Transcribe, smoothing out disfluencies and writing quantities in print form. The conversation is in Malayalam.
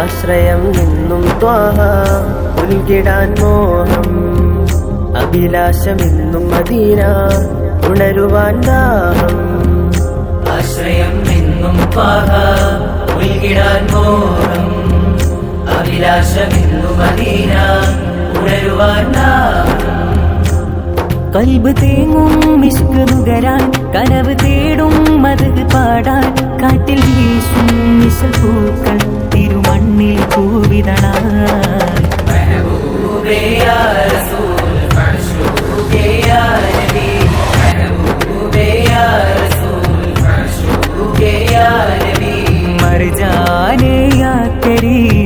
ആശ്രയം എന്നും ത്വാഹ ഉൽകിടാൻ മോഹം അഭിലാഷമെന്നും മദീന ഉണരുവാൻ ദാഹം ആശ്രയം എന്നും ത്വാഹ ഉൽകിടാൻ മോഹം അഭിലാഷമെന്നും മദീന ഉണരുവാൻ ദാഹം കൽബ് തേങ്ങും മിസ്ക് നുകരാൻ കനവ് തേടും മദഹ് പാടാൻ കാറ്റിൽ വീശും മിസൽ പൂക്കൾ തിരുമണ്ണിൽ പൂവിതളാൻ മെഹബൂബേ യാ റസൂൽ ഫഅ്ശൂകേ യാ നബി മെഹബൂബേ യാ റസൂൽ ഫഅ്ശൂകേ യാ നബി മർജാനേ യാ കരീം